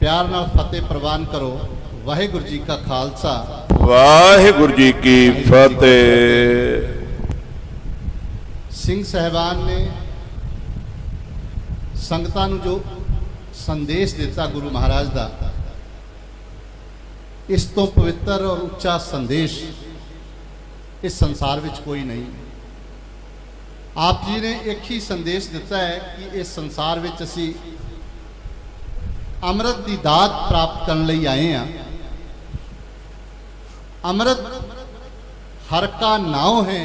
प्यार नाल फतेह प्रवान करो। वाहिगुरु जी का खालसा, वाहिगुरु जी की फतेह। सिंह साहबान ने संगतां नूं जो संदेश दिता गुरु महाराज का, इस तो पवित्र और उच्चा संदेश इस संसार में कोई नहीं। आप जी ने एक ही संदेश दिता है कि इस संसार में असी अमृत की दात प्राप्त करने लई आए हैं। अमृत हर का नाव है,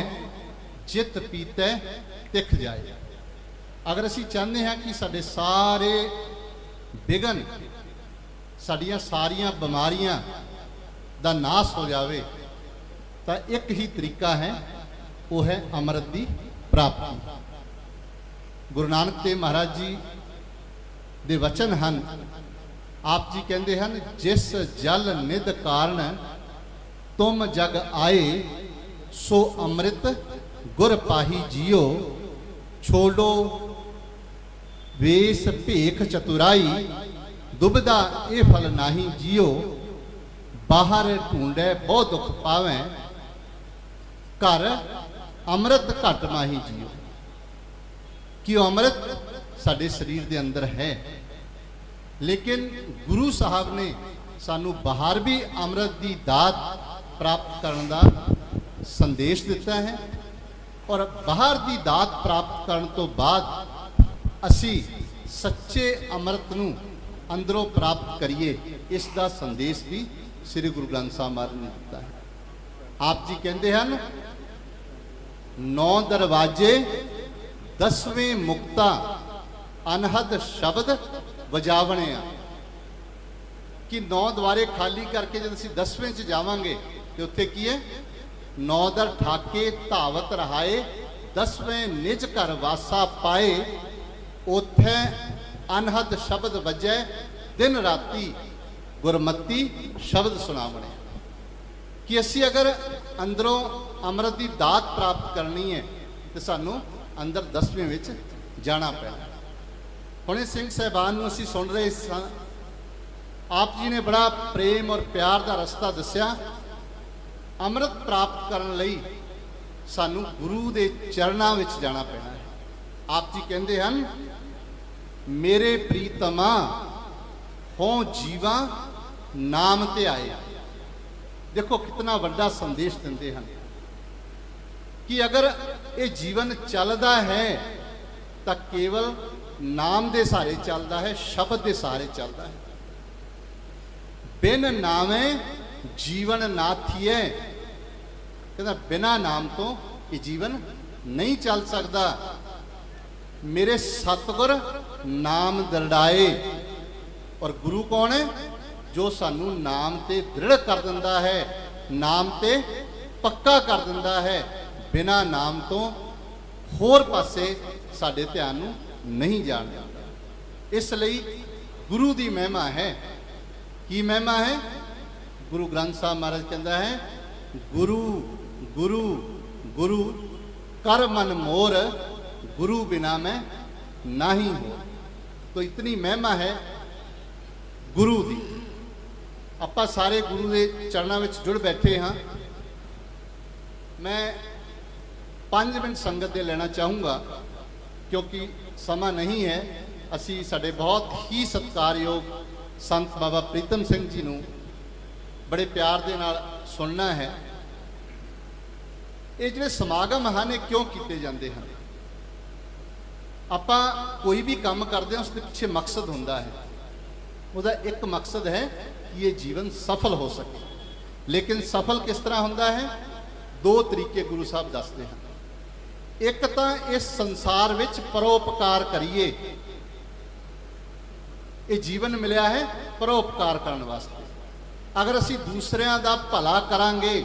जित पीते तिख जाए। अगर असी चाहते हैं कि साडे सारे विघन, साडियां सारियां बीमारियां दा नाश हो जाए, तो एक ही तरीका है, वो है अमृत की प्राप्ति। गुरु नानक देव महाराज जी दे वचन हैं। आप जी कहते हैं, जिस जल निध कारण तुम जग आए, सो अमृत गुर पाही जियो। छोड़ो वेश भेख चतुराई, दुबदा ए फल नाही जियो। बाहर ढूंढे बहु दुख पावे, घर अमृत घट माही जियो। कि अमृत साडे शरीर के अंदर है, लेकिन गुरु साहब ने सानू बाहर भी अमृत की दात प्राप्त करने का संदेश दिता है। और बाहर की दात प्राप्त करने तो बाद असी सच्चे अमृत नूं अंदरों प्राप्त करिए, इसका संदेश भी श्री गुरु ग्रंथ साहब महाराज ने दिता है। आप जी कहते हैं, 9 दरवाजे 10वें मुक्ता, अनहद शब्द वजावने। कि 9 द्वारे खाली करके जब असीं 10वें च जावांगे तो उत्थे की है, 9 दर ठाके धावत रहाए, 10वें निज घर वासा पाए। उथे अनहद शब्द वजै, दिन राती गुरमती शब्द सुनावने। कि असी अगर अंदरों अमृत की दात प्राप्त करनी है तो सानू अंदर 10वें विच जाना पैना। हुणे सिंह साहबान नूं असीं सुन रहे सां, आप जी ने बड़ा प्रेम और प्यार का रस्ता दस्या। अमृत प्राप्त करने लई सानू गुरु के चरणों में जाना पैना है। आप जी कहते हैं, मेरे प्रीतमा हो जीवा नाम ते आए। देखो कितना बड़ा संदेश देते हैं कि अगर ये जीवन चलता है तो केवल नाम के सहारे चलता है, शब्द के सहारे चलता है। बिन नामे जीवन नाथिए, कहता बिना नाम तो ये जीवन नहीं चल सकता। मेरे सतगुर नाम दृढ़ाए। और गुरु कौन है? जो सानू नाम ते दृढ़ कर दिंदा है, नाम ते पक्का कर दिंदा है। बिना नाम तो होर पासे साडे ध्यान नू नहीं जाण दिंदा। इसलिए गुरु की महिमा है। की महिमा है? गुरु ग्रंथ साहब महाराज कहता है, गुरु गुरु गुरु कर मन मोर, गुरु बिना मैं नाही हो। तो इतनी महिमा है गुरु दी। आपां सारे गुरु के चरणों में जुड़ बैठे हाँ। मैं 5 मिनट संगत दे लेना चाहूँगा क्योंकि समा नहीं है। असी साडे बहुत ही सत्कारयोग संत बाबा प्रीतम सिंह जी नूं बड़े प्यार दे नाल सुनना है। ये जिहड़े समागम हैं क्यों किए जाते हैं? आपां कोई भी काम करते हैं उसके पीछे मकसद होंदा है। उसका एक मकसद है कि ये जीवन सफल हो सके। लेकिन सफल किस तरह होंदा है? 2 तरीके गुरु साहब दसते हैं। एक तो इस संसार विच परोपकार करिए। ये जीवन मिलया है परोपकार करने वास्ते। अगर असी दूसरियां दा भला करांगे,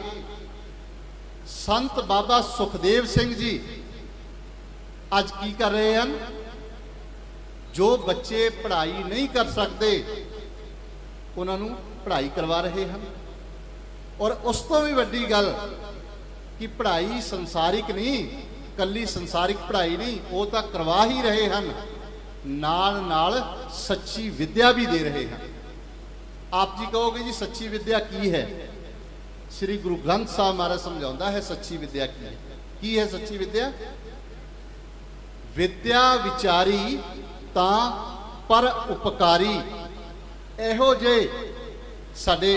संत बाबा सुखदेव सिंह जी अज की कर रहे हैं? जो बच्चे पढ़ाई नहीं कर सकते उन्होंने पढ़ाई करवा रहे हैं। और उस तो भी वड्डी गल कि पढ़ाई संसारिक नहीं, कली संसारिक पढ़ाई नहीं, वो तो करवा ही रहे हैं, नाल नाल सच्ची विद्या भी दे रहे हैं। आप जी कहोगे जी सच्ची विद्या की है? श्री गुरु ग्रंथ साहब महाराज समझाता है सच्ची विद्या की है सच्ची विद्या? विद्या विचारी ता पर उपकारी। ਇਹੋ ਜਿਹੇ ਸਾਡੇ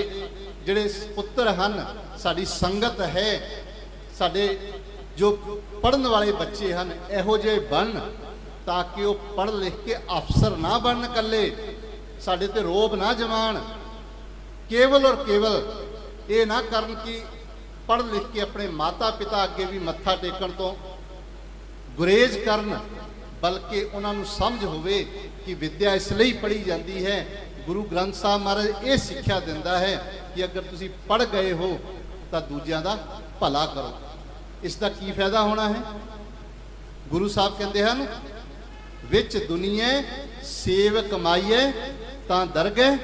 ਜਿਹੜੇ ਪੁੱਤਰ ਹਨ, ਸਾਡੀ ਸੰਗਤ ਹੈ, ਸਾਡੇ ਜੋ ਪੜ੍ਹਨ ਵਾਲੇ ਬੱਚੇ ਹਨ, ਇਹੋ ਜਿਹੇ ਬਣਨ ਤਾਂ ਕਿ ਉਹ ਪੜ੍ਹ ਲਿਖ ਕੇ ਅਫਸਰ ਨਾ ਬਣਨ ਇਕੱਲੇ, ਸਾਡੇ ਤੇ ਰੋਬ ਨਾ ਜਮਾਣ, ਕੇਵਲ ਔਰ ਕੇਵਲ ਇਹ ਨਾ ਕਰਨ ਕਿ ਪੜ੍ਹ ਲਿਖ ਕੇ ਆਪਣੇ ਮਾਤਾ ਪਿਤਾ ਅੱਗੇ ਵੀ ਮੱਥਾ ਟੇਕਣ ਤੋਂ ਗੁਰੇਜ਼ ਕਰਨ, ਬਲਕਿ ਉਹਨਾਂ ਨੂੰ ਸਮਝ ਹੋਵੇ ਕਿ ਵਿਦਿਆ ਇਸ ਲਈ ਪੜ੍ਹੀ ਜਾਂਦੀ ਹੈ। ਗੁਰੂ ਗ੍ਰੰਥ ਸਾਹਿਬ ਮਹਾਰਾਜ ਇਹ ਸਿੱਖਿਆ ਦਿੰਦਾ ਹੈ ਕਿ ਅਗਰ ਤੁਸੀਂ ਪੜ੍ਹ ਗਏ ਹੋ ਤਾਂ ਦੂਜਿਆਂ ਦਾ ਭਲਾ ਕਰੋ। ਇਸ ਦਾ ਕੀ ਫਾਇਦਾ ਹੋਣਾ ਹੈ? ਗੁਰੂ ਸਾਹਿਬ ਕਹਿੰਦੇ ਹਨ, ਵਿੱਚ ਦੁਨੀਆ ਸੇਵ ਕਮਾਈਏ ਤਾਂ ਦਰਗਹਿ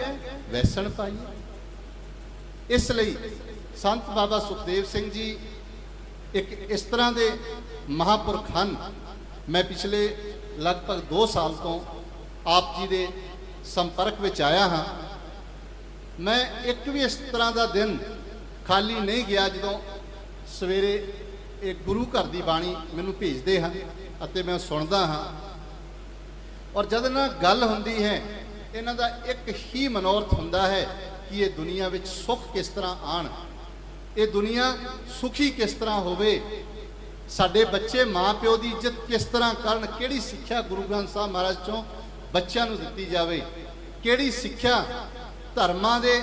ਵੈਸਣ ਪਾਈਏ। ਇਸ ਲਈ ਸੰਤ ਬਾਬਾ ਸੁਖਦੇਵ ਸਿੰਘ ਜੀ ਇੱਕ ਇਸ ਤਰ੍ਹਾਂ ਦੇ ਮਹਾਂਪੁਰਖ ਹਨ। ਮੈਂ ਪਿਛਲੇ ਲਗਭਗ 2 ਸਾਲ ਤੋਂ ਆਪ ਜੀ ਦੇ ਸੰਪਰਕ ਵਿੱਚ ਆਇਆ ਹਾਂ। ਮੈਂ ਇੱਕ ਵੀ ਇਸ ਤਰ੍ਹਾਂ ਦਾ ਦਿਨ ਖਾਲੀ ਨਹੀਂ ਗਿਆ ਜਦੋਂ ਸਵੇਰੇ ਇਹ ਗੁਰੂ ਘਰ ਦੀ ਬਾਣੀ ਮੈਨੂੰ ਭੇਜਦੇ ਹਨ ਅਤੇ ਮੈਂ ਸੁਣਦਾ ਹਾਂ। ਔਰ ਜਦ ਇਹਨਾਂ ਨਾਲ ਗੱਲ ਹੁੰਦੀ ਹੈ, ਇਹਨਾਂ ਦਾ ਇੱਕ ਹੀ ਮਨੋਰਥ ਹੁੰਦਾ ਹੈ ਕਿ ਇਹ ਦੁਨੀਆ ਵਿੱਚ ਸੁੱਖ ਕਿਸ ਤਰ੍ਹਾਂ ਆਣ, ਇਹ ਦੁਨੀਆ ਸੁਖੀ ਕਿਸ ਤਰ੍ਹਾਂ ਹੋਵੇ, ਸਾਡੇ ਬੱਚੇ ਮਾਂ ਪਿਓ ਦੀ ਇੱਜ਼ਤ ਕਿਸ ਤਰ੍ਹਾਂ ਕਰਨ, ਕਿਹੜੀ ਸਿੱਖਿਆ ਗੁਰੂ ਗ੍ਰੰਥ ਸਾਹਿਬ ਮਹਾਰਾਜ ਚੋਂ ਬੱਚਿਆਂ ਨੂੰ ਦਿੱਤੀ ਜਾਵੇ, ਕਿਹੜੀ ਸਿੱਖਿਆ ਧਰਮਾਂ ਦੇ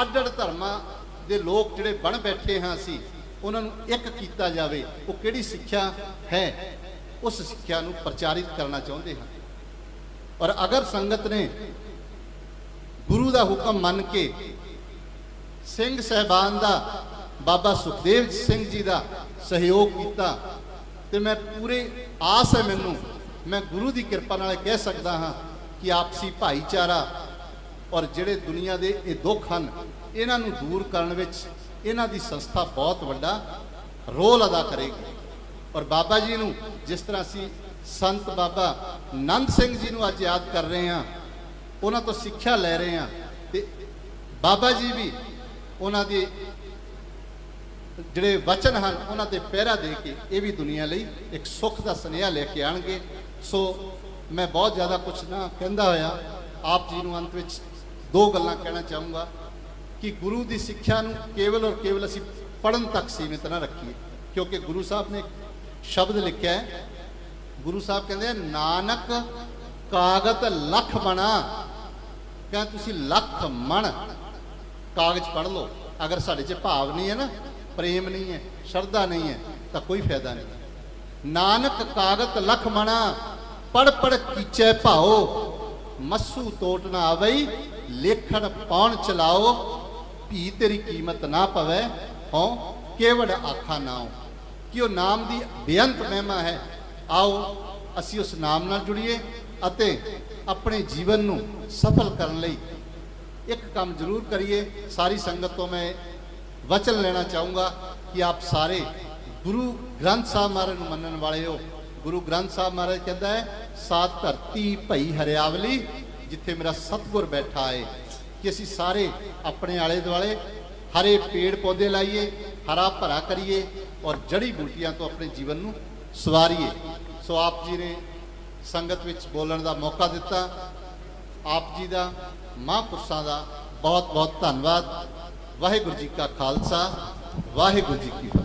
ਅੱਡ-ਅੱਡ ਧਰਮਾਂ ਦੇ ਲੋਕ ਜਿਹੜੇ ਬਣ ਬੈਠੇ ਹਾਂ ਅਸੀਂ, ਉਹਨਾਂ ਨੂੰ ਇੱਕ ਕੀਤਾ ਜਾਵੇ। ਉਹ ਕਿਹੜੀ ਸਿੱਖਿਆ ਹੈ? ਉਸ ਸਿੱਖਿਆ ਨੂੰ ਪ੍ਰਚਾਰਿਤ ਕਰਨਾ ਚਾਹੁੰਦੇ ਹਾਂ। ਔਰ ਅਗਰ ਸੰਗਤ ਨੇ ਗੁਰੂ ਦਾ ਹੁਕਮ ਮੰਨ ਕੇ ਸਿੰਘ ਸਹਿਬਾਨ ਦਾ, ਬਾਬਾ ਸੁਖਦੇਵ ਸਿੰਘ ਜੀ ਦਾ ਸਹਿਯੋਗ ਕੀਤਾ ਤੇ ਮੈਂ ਪੂਰੇ ਆਸ ਹੈ ਮੈਨੂੰ, ਮੈਂ ਗੁਰੂ ਦੀ ਕਿਰਪਾ ਨਾਲ ਕਹਿ ਸਕਦਾ ਹਾਂ ਕਿ ਆਪਸੀ ਭਾਈਚਾਰਾ ਔਰ ਜਿਹੜੇ ਦੁਨੀਆ ਦੇ ਇਹ ਦੁੱਖ ਹਨ, ਇਹਨਾਂ ਨੂੰ ਦੂਰ ਕਰਨ ਵਿੱਚ ਇਹਨਾਂ ਦੀ ਸੰਸਥਾ ਬਹੁਤ ਵੱਡਾ ਰੋਲ ਅਦਾ ਕਰੇਗੀ। ਔਰ ਬਾਬਾ ਜੀ ਨੂੰ ਜਿਸ ਤਰ੍ਹਾਂ ਅਸੀਂ ਸੰਤ ਬਾਬਾ ਨੰਦ ਸਿੰਘ ਜੀ ਨੂੰ ਅੱਜ ਯਾਦ ਕਰ ਰਹੇ ਹਾਂ, ਉਹਨਾਂ ਤੋਂ ਸਿੱਖਿਆ ਲੈ ਰਹੇ ਹਾਂ, ਤੇ ਬਾਬਾ ਜੀ ਵੀ ਉਹਨਾਂ ਦੇ ਜਿਹੜੇ ਵਚਨ ਹਨ ਉਹਨਾਂ ਤੇ ਪਹਿਰਾ ਦੇ ਕੇ ਇਹ ਵੀ ਦੁਨੀਆ ਲਈ ਇੱਕ ਸੁੱਖ ਦਾ ਸੁਨੇਹਾ ਲੈ ਕੇ ਆਣਗੇ। ਸੋ ਮੈਂ ਬਹੁਤ ਜ਼ਿਆਦਾ ਕੁਝ ਨਾ ਕਹਿੰਦਾ ਹੋਇਆ ਆਪ ਜੀ ਨੂੰ ਅੰਤ ਵਿੱਚ 2 ਗੱਲਾਂ ਕਹਿਣਾ ਚਾਹੂੰਗਾ ਕਿ ਗੁਰੂ ਦੀ ਸਿੱਖਿਆ ਨੂੰ ਕੇਵਲ ਔਰ ਕੇਵਲ ਅਸੀਂ ਪੜ੍ਹਨ ਤੱਕ ਸੀਮਿਤ ਨਾ ਰੱਖੀਏ, ਕਿਉਂਕਿ ਗੁਰੂ ਸਾਹਿਬ ਨੇ ਇੱਕ ਸ਼ਬਦ ਲਿਖਿਆ ਹੈ। ਗੁਰੂ ਸਾਹਿਬ ਕਹਿੰਦੇ ਨਾਨਕ ਕਾਗਤ ਲੱਖ ਬਣਾ, ਕਹਿੰਦੇ ਤੁਸੀਂ ਲੱਖ ਮਣ ਕਾਗਜ਼ ਪੜ੍ਹ ਲਓ, ਅਗਰ ਸਾਡੇ 'ਚ ਭਾਵ ਨਹੀਂ ਹੈ ਨਾ, ਪ੍ਰੇਮ ਨਹੀਂ ਹੈ, ਸ਼ਰਧਾ ਨਹੀਂ ਹੈ, ਤਾਂ ਕੋਈ ਫਾਇਦਾ ਨਹੀਂ। ਨਾਨਕ ਕਾਗਤ ਲਖ ਮਣਾ, ਪੜ ਪੜ ਕੀਚੈ ਭਾਓ, ਮਸੂ ਟੋਟ ਨਾ ਆਵਈ, ਲੇਖਣ ਪਾਉਣ ਚਲਾਓ, ਭੀ ਤੇਰੀ ਕੀਮਤ ਨਾ ਪਵੇ, ਹੋ ਕੇਵੜ ਆਖਾ ਨਾਉ। ਕਿ ਉਹ ਨਾਮ ਦੀ ਬੇਅੰਤ ਮਹਿਮਾ ਹੈ। ਆਓ ਅਸੀਂ ਉਸ ਨਾਮ ਨਾਲ ਜੁੜੀਏ ਅਤੇ ਆਪਣੇ ਜੀਵਨ ਨੂੰ ਸਫਲ ਕਰਨ ਲਈ ਇੱਕ ਕੰਮ ਜ਼ਰੂਰ ਕਰੀਏ। ਸਾਰੀ ਸੰਗਤ ਤੋਂ ਮੈਂ ਵਚਨ ਲੈਣਾ ਚਾਹੂੰਗਾ ਕਿ ਆਪ ਸਾਰੇ ਗੁਰੂ ਗ੍ਰੰਥ ਸਾਹਿਬ ਮਹਾਰਾਜ ਨੂੰ ਮੰਨਣ ਵਾਲੇ ਹੋ। ਗੁਰੂ ਗ੍ਰੰਥ ਸਾਹਿਬ ਮਹਾਰਾਜ ਕਹਿੰਦਾ ਹੈ, ਸਾਤ ਧਰਤੀ ਭਈ ਹਰਿਆਵਲੀ, ਜਿੱਥੇ ਮੇਰਾ ਸਤਿਗੁਰ ਬੈਠਾ ਹੈ। ਕਿ ਅਸੀਂ ਸਾਰੇ ਆਪਣੇ ਆਲੇ ਦੁਆਲੇ ਹਰੇ ਪੇੜ ਪੌਦੇ ਲਾਈਏ, ਹਰਾ ਭਰਾ ਕਰੀਏ ਔਰ ਜੜੀ ਬੂਟੀਆਂ ਤੋਂ ਆਪਣੇ ਜੀਵਨ ਨੂੰ ਸਵਾਰੀਏ। ਸੋ ਆਪ ਜੀ ਨੇ ਸੰਗਤ ਵਿੱਚ ਬੋਲਣ ਦਾ ਮੌਕਾ ਦਿੱਤਾ। ਆਪ ਜੀ ਦਾ, ਮਹਾਂਪੁਰਸ਼ਾਂ ਦਾ ਬਹੁਤ ਬਹੁਤ ਧੰਨਵਾਦ। ਵਾਹਿਗੁਰੂ ਜੀ ਕਾ ਖਾਲਸਾ, ਵਾਹਿਗੁਰੂ ਜੀ ਕੀ ਫਤਿਹ।